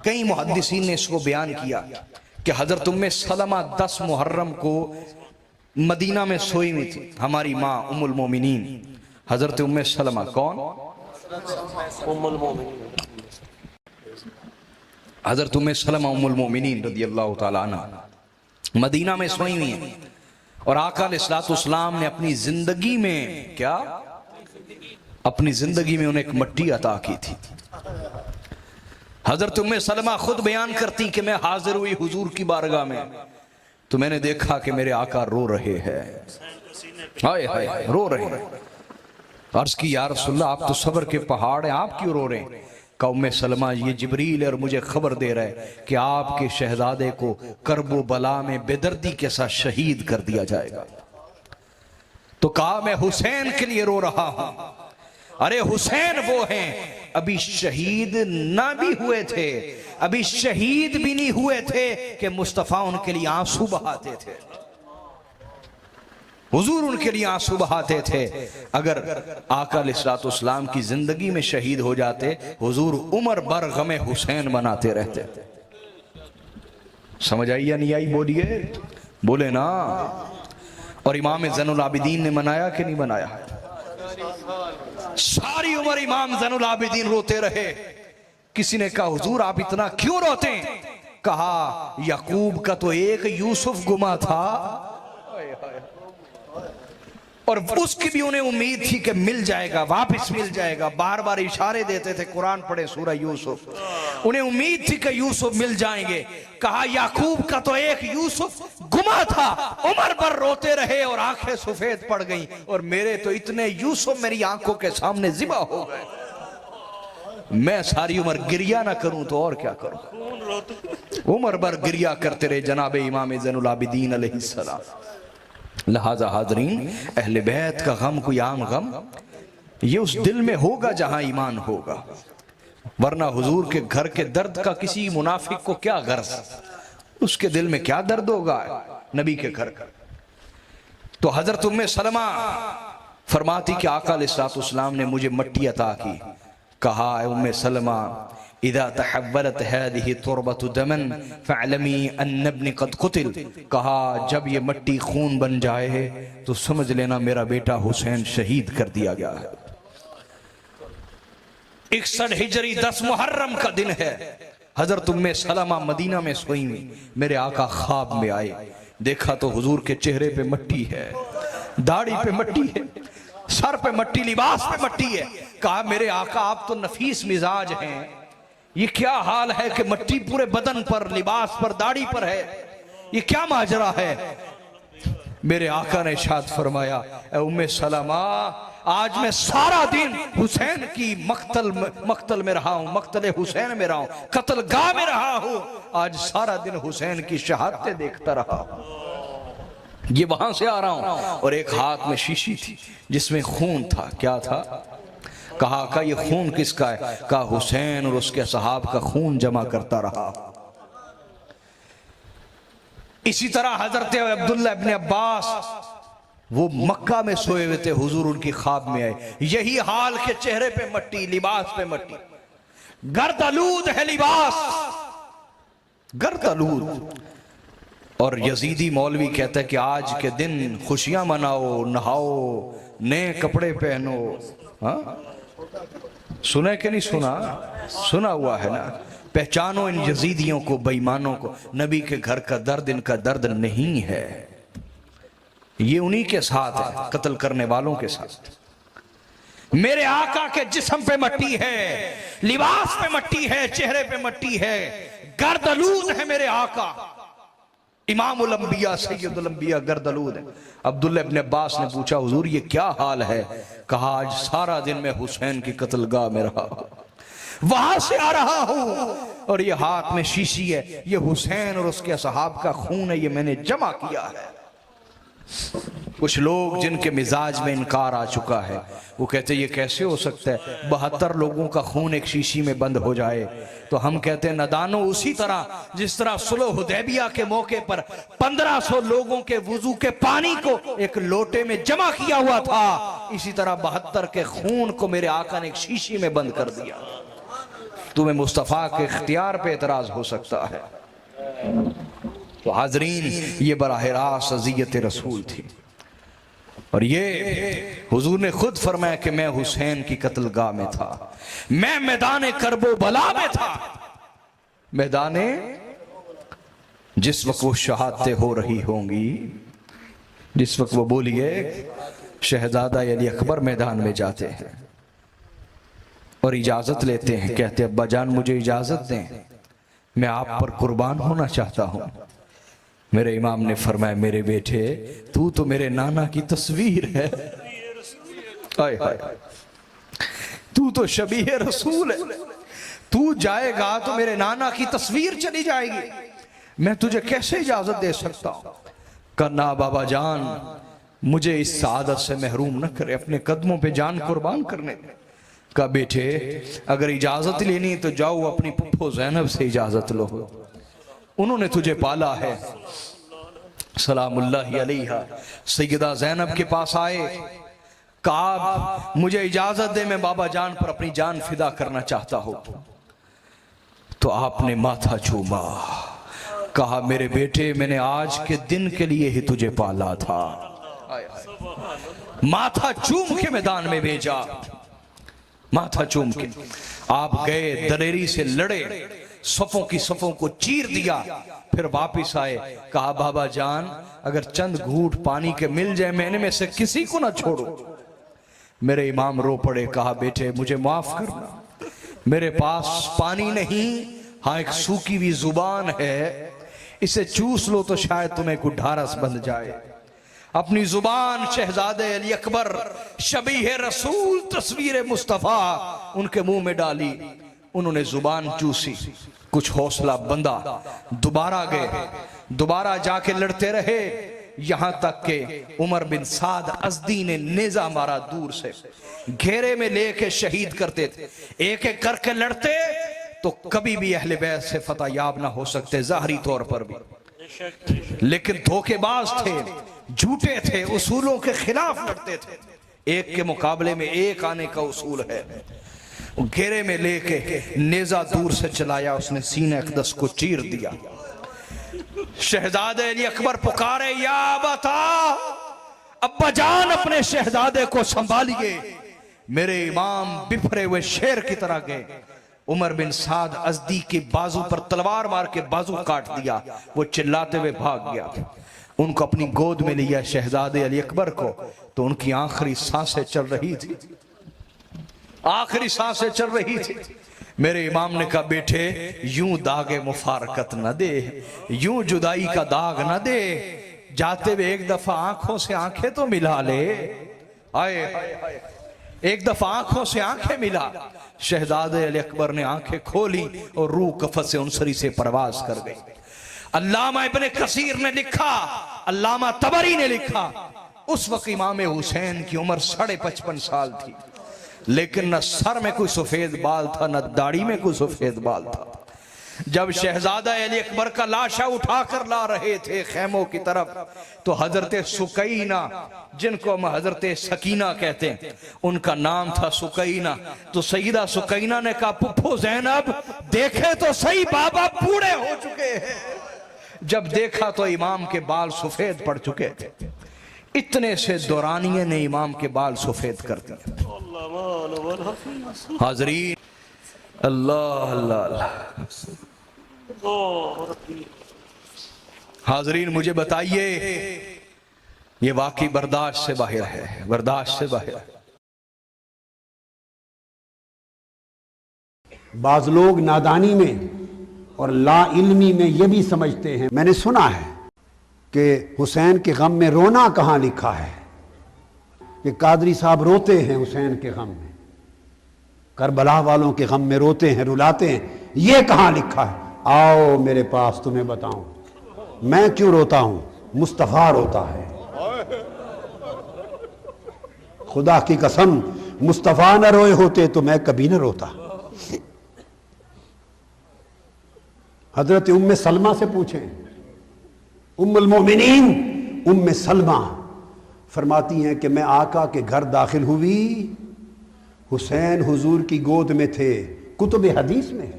کئی محدثین نے اس کو بیان کیا کہ حضرت ام سلمہ 10 محرم کو مدینہ میں سوئی ہوئی تھی. ہماری ماں ام المومنین حضرت ام سلمہ کون؟ ام المومنین حضرت ام سلمہ ام المومنین رضی اللہ تعالیٰ عنہ مدینہ میں سوئی ہوئی ہیں. اور آقا علیہ الصلوۃ والسلام نے اپنی زندگی میں کیا؟ اپنی زندگی میں انہیں ایک مٹی عطا کی تھی. حضرت ام سلمہ خود بیان کرتی کہ میں حاضر ہوئی حضور کی بارگاہ میں تو میں نے دیکھا کہ میرے آقا رو رہے ہیں. ہائے ہائے رو رہے ہیں. عرض کی یا رسول اللہ آپ تو صبر کے پہاڑ ہیں, آپ کیوں رو رہے ہیں؟ کہ ام سلمہ یہ جبریل ہے اور مجھے خبر دے رہا ہے کہ آپ کے شہزادے کو کرب و بلا میں بے دردی کے ساتھ شہید کر دیا جائے گا. تو کہا میں حسین کے لیے رو رہا ہوں. ارے حسین وہ ہیں ابھی شہید نہ بھی ہوئے تھے, ابھی شہید بھی نہیں ہوئے تھے کہ مصطفیٰ ان کے لیے آنسو بہاتے تھے. حضور ان کے لیے آنسو بہاتے تھے. اگر آقا علیہ الصلوۃ والسلام کی زندگی میں شہید ہو جاتے حضور عمر بر غم حسین مناتے رہتے. سمجھ آئی یا نہیں آئی؟ بولیے بولے نا. اور امام زین العابدین نے منایا کہ نہیں منایا؟ ساری عمر امام زین العابدین روتے رہے. کسی نے کہا حضور آپ اتنا کیوں روتے ہیں؟ کہا یعقوب کا تو ایک یوسف گما تھا اور اس کی بھی انہیں امید تھی کہ مل جائے گا, واپس مل جائے گا. بار بار اشارے دیتے تھے, قرآن پڑھے سورہ یوسف, انہیں امید تھی کہ یوسف مل جائیں گے. کہا یعقوب کا تو ایک یوسف گما تھا. عمر پر روتے رہے اور آنکھیں سفید پڑ گئیں, اور میرے تو اتنے یوسف میری آنکھوں کے سامنے ذبح ہو گئے. میں ساری عمر گریہ نہ کروں تو اور کیا کروں؟ عمر بر گریہ کرتے رہے جناب امام زین العابدین علیہ السلام. لہذا حاضرین, اہل بیت کا غم کوئی عام غم یہ اس دل میں ہوگا جہاں ایمان ہوگا, ورنہ حضور کے گھر کے درد کا کسی منافق کو کیا غرض؟ اس کے دل میں کیا درد ہوگا نبی کے گھر کا. تو حضرت ام سلمہ فرماتی کہ آقا علیہ الصلوۃ والسلام نے مجھے مٹی عطا کی. کہا اے ام سلمہ اذا تحولت هذه تربة دما فاعلمي ان ابني قد قتل. کہا جب یہ مٹی خون بن جائے تو سمجھ لینا میرا بیٹا حسین شہید کر دیا گیا ہے. 61 ہجری 10 محرم کا دن ہے. حضرت ام سلمہ مدینہ میں سوئی ہوئی, میرے آقا خواب میں آئے. دیکھا تو حضور کے چہرے پہ مٹی ہے, داڑھی پہ مٹی ہے, سر پہ مٹی, لباس پہ مٹی ہے. کہا میرے آقا آپ تو نفیس مزاج ہیں, یہ کیا حال ہے کہ مٹی پورے بدن پر, لباس پر, داڑھی پر ہے, یہ کیا ماجرا ہے؟ میرے آقا نے ارشاد فرمایا اے ام سلمہ آج میں سارا دن حسین کی مقتل میں رہا ہوں, مقتل حسین میں رہا ہوں, قتل گاہ میں رہا ہوں. آج سارا دن حسین کی شہادتیں دیکھتا رہا ہوں. یہ وہاں سے آ رہا ہوں اور ایک ہاتھ میں شیشی تھی جس میں خون تھا. کیا تھا؟ کہا کہ یہ خون کس کا ہے؟ کہا حسین اور اس کے صحاب کا خون جمع کرتا رہا. اسی طرح حضرت عبداللہ ابن عباس وہ مکہ میں سوئے ہوئے تھے, حضور ان کی خواب میں آئے. یہی حال کے چہرے پہ مٹی, لباس پہ مٹی, گرد آلود ہے لباس, گرد آلود. اور یزیدی مولوی کہتا ہے کہ آج کے دن خوشیاں مناؤ, نہاؤ, نئے کپڑے پہنو. ہاں سنا کہ نہیں سنا؟ سنا ہوا ہے نا. پہچانو ان یزیدیوں کو, بے ایمانوں کو. نبی کے گھر کا درد ان کا درد نہیں ہے, یہ انہی کے ساتھ ہے, قتل کرنے والوں کے ساتھ. میرے آقا کے جسم پہ مٹی ہے, لباس پہ مٹی ہے, چہرے پہ مٹی ہے, گرد آلود ہے میرے آقا. امام الانبیاء سید الانبیاء گرد آلود ہے. عبداللہ ابن عباس نے پوچھا حضور یہ کیا حال ہے؟ کہا آج سارا دن میں حسین کی قتل گاہ میں رہا ہوں, وہاں سے آ رہا ہوں, اور یہ ہاتھ میں شیشی ہے, یہ حسین اور اس کے اصحاب کا خون ہے, یہ میں نے جمع کیا ہے. کچھ لوگ جن کے مزاج میں انکار آ چکا ہے وہ کہتے ہیں یہ کیسے ہو سکتا ہے 72 لوگوں کا خون ایک شیشی میں بند ہو جائے. تو ہم کہتے ہیں ندانو اسی طرح جس طرح صلح حدیبیہ کے موقع پر 1500 لوگوں کے وضو کے پانی کو ایک لوٹے میں جمع کیا ہوا تھا, اسی طرح 72 کے خون کو میرے آقا نے ایک شیشی میں بند کر دیا. تمہیں مصطفیٰ کے اختیار پہ اعتراض ہو سکتا ہے۔ تو حاضرین، یہ براہ راست اذیت رسول تھی، اور یہ حضور نے خود فرمایا کہ میں حسین کی قتل گاہ میں تھا، میں میدان کرب و بلا میں تھا، میدان جس وقت وہ شہادتیں ہو رہی ہوں گی، جس وقت وہ بولیے شہزادہ علی اکبر میدان میں جاتے ہیں اور اجازت لیتے ہیں، کہتے ہیں ابا جان مجھے اجازت دیں، میں آپ پر قربان ہونا چاہتا ہوں۔ میرے امام نے فرمایا میرے بیٹے تو میرے نانا کی تصویر ہے، آئے ہائے، تو شبیہ رسول ہے، تو جائے گا تو میرے نانا کی تصویر چلی جائے گی، میں تجھے کیسے اجازت دے سکتا ہوں؟ کہنا بابا جان مجھے اس سعادت سے محروم نہ کرے، اپنے قدموں پہ جان قربان کرنے دے۔ کہا بیٹے اگر اجازت لینی تو جاؤ اپنی پھپھو زینب سے اجازت لو، انہوں نے تجھے پالا ہے۔ سلام اللہ علیہا سیدہ زینب کے پاس آئے، کہا مجھے اجازت دے، میں بابا جان پر اپنی جان فدا کرنا چاہتا ہوں۔ تو آپ نے ماتھا چوما، کہا میرے بیٹے میں نے آج کے دن کے لیے ہی تجھے پالا تھا، ماتھا چوم کے میدان میں بھیجا، ماتھا چوم کے آپ گئے، دلیری سے لڑے، صفوں کی صفوں کو چیر دیا، پھر واپس آئے، کہا بابا جان اگر چند گھوٹ پانی کے مل جائے میں نے میں سے کسی کو نہ چھوڑو۔ میرے امام رو پڑے، کہا بیٹے مجھے معاف کرنا، میرے پاس پانی نہیں، ہاں ایک سوکی بھی زبان ہے، اسے چوس لو تو شاید تمہیں کوئی ڈھارس بن جائے۔ اپنی زبان شہزادے علی اکبر شبیہ رسول تصویر مصطفیٰ ان کے منہ میں ڈالی، انہوں نے زبان چوسی، کچھ حوصلہ بندہ، دوبارہ گئے، دوبارہ جا کے لڑتے رہے، یہاں تک کہ عمر بن سعد ازدی نے نیزہ مارا، دور سے گھیرے میں لے کے شہید کرتے تھے، ایک ایک کر کے لڑتے تو کبھی بھی اہل بیت سے فتح یاب نہ ہو سکتے ظاہری طور پر بھی، لیکن دھوکے باز تھے، جھوٹے تھے، اصولوں کے خلاف لڑتے تھے، ایک کے مقابلے میں ایک آنے کا اصول ہے۔ گھیرے میں لے کے نیزہ دور سے چلایا، اس نے سینہ اقدس کو چیر دیا۔ شہزادے علی اکبر پکارے یا ابتا، ابا جان اپنے شہزادے کو سنبھالیے۔ میرے امام بفرے ہوئے شیر کی طرح گئے، عمر بن سعد ازدی کے بازو پر تلوار مار کے بازو کاٹ دیا، وہ چلاتے ہوئے بھاگ گیا، ان کو اپنی گود میں لیا شہزادے علی اکبر کو، تو ان کی آخری سانسیں چل رہی تھی، آخری سانسیں چل رہی تھی۔ میرے امام نے کہا بیٹے یوں داغ مفارقت نہ دے، یوں جدائی کا داغ نہ دے، جاتے ہوئے ایک دفعہ آنکھوں سے آنکھیں تو ملا لے، آئے ایک دفعہ آنکھوں سے آنکھیں ملا۔ شہزادے علی اکبر نے آنکھیں کھولی اور روح کفت سے انصری سے پرواز کر گئی۔ علامہ ابن کثیر نے لکھا، علامہ طبری نے لکھا، اس وقت امام حسین کی عمر 55.5 سال تھی، لیکن نہ سر میں کوئی سفید بال تھا نہ داڑھی میں کوئی سفید بال تھا۔ جب شہزادہ علی اکبر کا لاشہ اٹھا کر لا رہے تھے خیموں کی طرف، تو حضرت سکینہ، جن کو ہم حضرت سکینہ کہتے ہیں، ان کا نام تھا سکینہ، تو سیدہ سکینہ نے کہا پھپھو زینب دیکھے تو صحیح بابا بوڑھے ہو چکے ہیں۔ جب دیکھا تو امام کے بال سفید پڑ چکے تھے، اتنے سے دورانیے نے امام کے بال سفید کر دیا۔ حاضرین اللہ اللہ اللہ، حاضرین مجھے بتائیے یہ واقعی برداشت سے باہر ہے، برداشت سے باہر ہے۔ بعض لوگ نادانی میں اور لا علمی میں یہ بھی سمجھتے ہیں، میں نے سنا ہے کہ حسین کے غم میں رونا کہاں لکھا ہے، کہ قادری صاحب روتے ہیں حسین کے غم میں، کربلا والوں کے غم میں روتے ہیں، رلاتے ہیں، یہ کہاں لکھا ہے؟ آؤ میرے پاس تمہیں بتاؤں میں کیوں روتا ہوں، مصطفیٰ روتا ہے۔ خدا کی قسم مصطفیٰ نہ روئے ہوتے تو میں کبھی نہ روتا۔ حضرت ام سلمہ سے پوچھیں، ام المومنین ام سلمہ فرماتی ہیں کہ میں آقا کے گھر داخل ہوئی، حسین حضور کی گود میں تھے، کتب حدیث میں ہے۔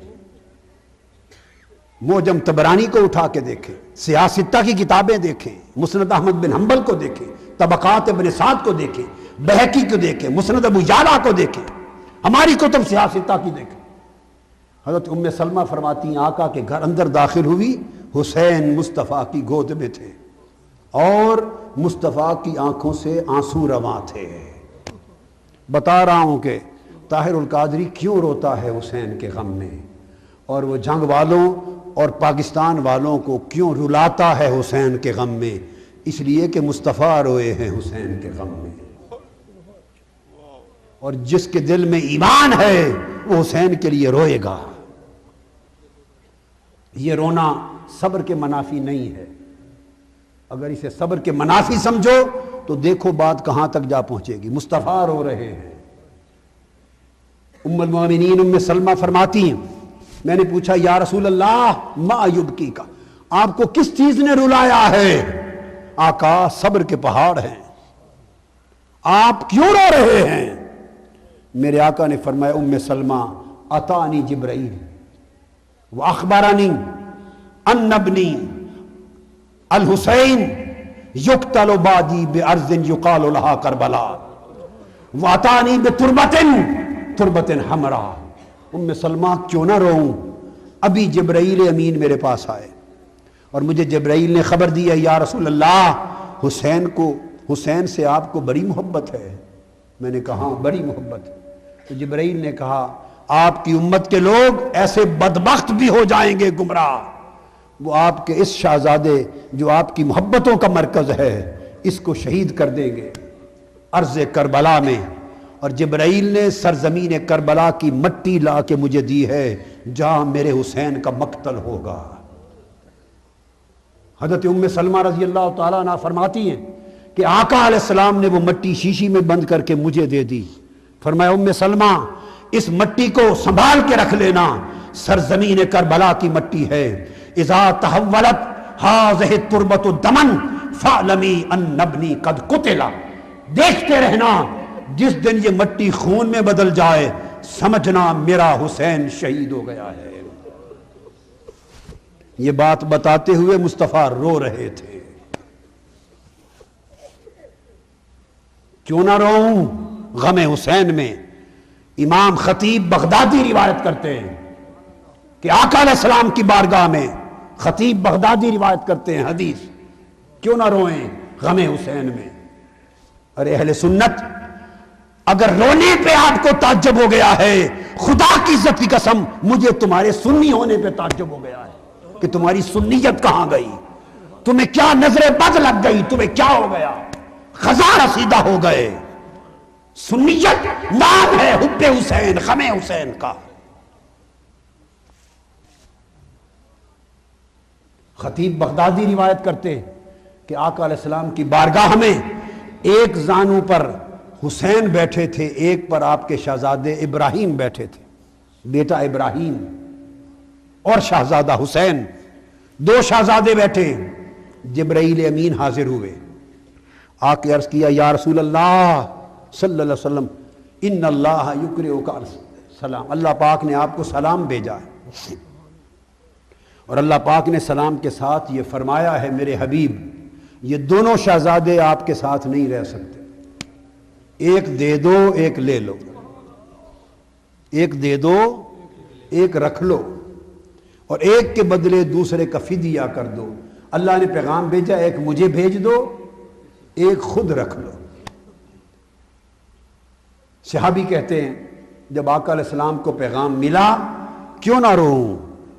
موجم طبرانی کو اٹھا کے دیکھیں، سیاستہ کی کتابیں دیکھیں، مسند احمد بن حنبل کو دیکھیں، طبقات ابن سعد کو دیکھیں، بہقی کو دیکھیں، مسند ابو یعلا کو دیکھیں، ہماری کتب سیاستہ کی دیکھیں۔ حضرت ام سلمہ فرماتی ہیں آقا کے گھر اندر داخل ہوئی، حسین مصطفیٰ کی گود میں تھے اور مصطفیٰ کی آنکھوں سے آنسو رواں تھے۔ بتا رہا ہوں کہ طاہر القادری کیوں روتا ہے حسین کے غم میں، اور وہ جنگ والوں اور پاکستان والوں کو کیوں رلاتا ہے حسین کے غم میں، اس لیے کہ مصطفیٰ روئے ہیں حسین کے غم میں، اور جس کے دل میں ایمان ہے وہ حسین کے لیے روئے گا۔ یہ رونا صبر کے منافی نہیں ہے، اگر اسے صبر کے منافی سمجھو تو دیکھو بات کہاں تک جا پہنچے گی۔ مصطفیٰ رو رہے ہیں۔ ام المومنین ام سلمہ فرماتی ہیں میں نے پوچھا یا رسول اللہ ما یبکی کا، آپ کو کس چیز نے رلایا ہے؟ آقا صبر کے پہاڑ ہیں، آپ کیوں رو رہے ہیں؟ میرے آقا نے فرمایا ام سلمہ اتانی جبرائیل واخبرنی ان ابنی الحسین یقتل بعدی بارض یقال لها کربلا واتانی بتربت تربت حمراء۔ ام سلمہ کیوں نہ روؤں؟ ابھی جبرائیل امین میرے پاس آئے اور مجھے جبرائیل نے خبر دی ہے یا رسول اللہ حسین سے آپ کو بڑی محبت ہے۔ میں نے کہا بڑی محبت ہے۔ تو جبرائیل نے کہا آپ کی امت کے لوگ ایسے بدبخت بھی ہو جائیں گے گمراہ، وہ آپ کے اس شہزادے جو آپ کی محبتوں کا مرکز ہے اس کو شہید کر دیں گے ارض کربلا میں۔ اور جبرائیل نے سرزمین کربلا کی مٹی لا کے مجھے دی ہے جہاں میرے حسین کا مقتل ہوگا۔ حضرت ام سلمہ رضی اللہ تعالیٰ عنہ فرماتی ہیں کہ آقا علیہ السلام نے وہ مٹی شیشی میں بند کر کے مجھے دے دی۔ فرمایا ام سلمہ اس مٹی کو سنبھال کے رکھ لینا، سرزمین کربلا کی مٹی ہے۔ اذا تحولت هذه التربة دما فاعلمی ان ابنی قد قتل، دیکھتے رہنا جس دن یہ مٹی خون میں بدل جائے سمجھنا میرا حسین شہید ہو گیا ہے۔ یہ بات بتاتے ہوئے مصطفیٰ رو رہے تھے۔ کیوں نہ روؤں غم حسین میں؟ امام خطیب بغدادی روایت کرتے ہیں کہ آقا علیہ السلام کی بارگاہ میں خطیب بغدادی روایت کرتے ہیں حدیث، کیوں نہ روئیں غم حسین میں؟ ارے اہل سنت، اگر رونے پہ آپ کو تعجب ہو گیا ہے، خدا کی عزت کی قسم مجھے تمہارے سنی ہونے پہ تعجب ہو گیا ہے کہ تمہاری سنیت کہاں گئی، تمہیں کیا نظر بد لگ گئی، تمہیں کیا ہو گیا، خزاں رسیدہ ہو گئے۔ سنیت نام ہے حب حسین، غم حسین کا۔ خطیب بغدادی روایت کرتے کہ آقا علیہ السلام کی بارگاہ میں ایک زانو پر حسین بیٹھے تھے، ایک پر آپ کے شہزادے ابراہیم بیٹھے تھے، بیٹا ابراہیم اور شہزادہ حسین، دو شہزادے بیٹھے۔ جبرائیل امین حاضر ہوئے، آ کے عرض کیا یا رسول اللہ صلی اللہ علیہ وسلم ان اللہ یقرئک السلام، اللہ پاک نے آپ کو سلام بھیجا ہے، اور اللہ پاک نے سلام کے ساتھ یہ فرمایا ہے میرے حبیب یہ دونوں شہزادے آپ کے ساتھ نہیں رہ سکتے، ایک دے دو ایک لے لو، ایک دے دو ایک رکھ لو، اور ایک کے بدلے دوسرے کا فدیہ کر دو۔ اللہ نے پیغام بھیجا ایک مجھے بھیج دو ایک خود رکھ لو۔ صحابی کہتے ہیں جب آقا علیہ السلام کو پیغام ملا کیوں نہ روؤں؟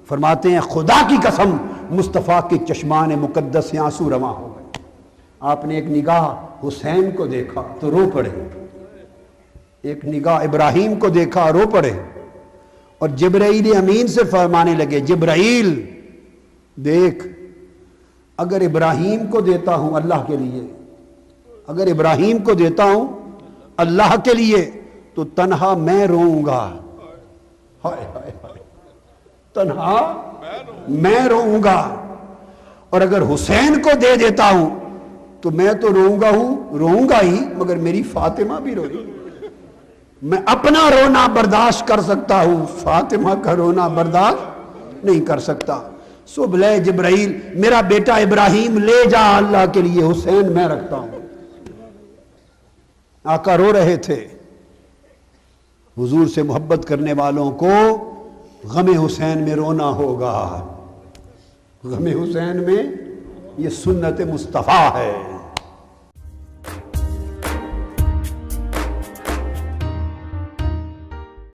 فرماتے ہیں خدا کی قسم مصطفیٰ کے چشمان مقدس سے آنسو رواں ہو گئے۔ آپ نے ایک نگاہ حسین کو دیکھا تو رو پڑے، ایک نگاہ ابراہیم کو دیکھا رو پڑے، اور جبرائیل امین سے فرمانے لگے جبرائیل دیکھ اگر ابراہیم کو دیتا ہوں اللہ کے لیے، اگر ابراہیم کو دیتا ہوں اللہ کے لیے تو تنہا میں روؤں گا، ہائے ہائے ہائے، تنہا میں روؤں گا، اور اگر حسین کو دے دیتا ہوں تو میں تو روؤں گا ہی مگر میری فاطمہ بھی روئی۔ میں اپنا رونا برداشت کر سکتا ہوں، فاطمہ کا رونا برداشت نہیں کر سکتا۔ سو بلے جبرائیل میرا بیٹا ابراہیم لے جا اللہ کے لیے، حسین میں رکھتا ہوں۔ آقا رو رہے تھے۔ حضور سے محبت کرنے والوں کو غم حسین میں رونا ہوگا، غم حسین میں، یہ سنت مصطفیٰ ہے۔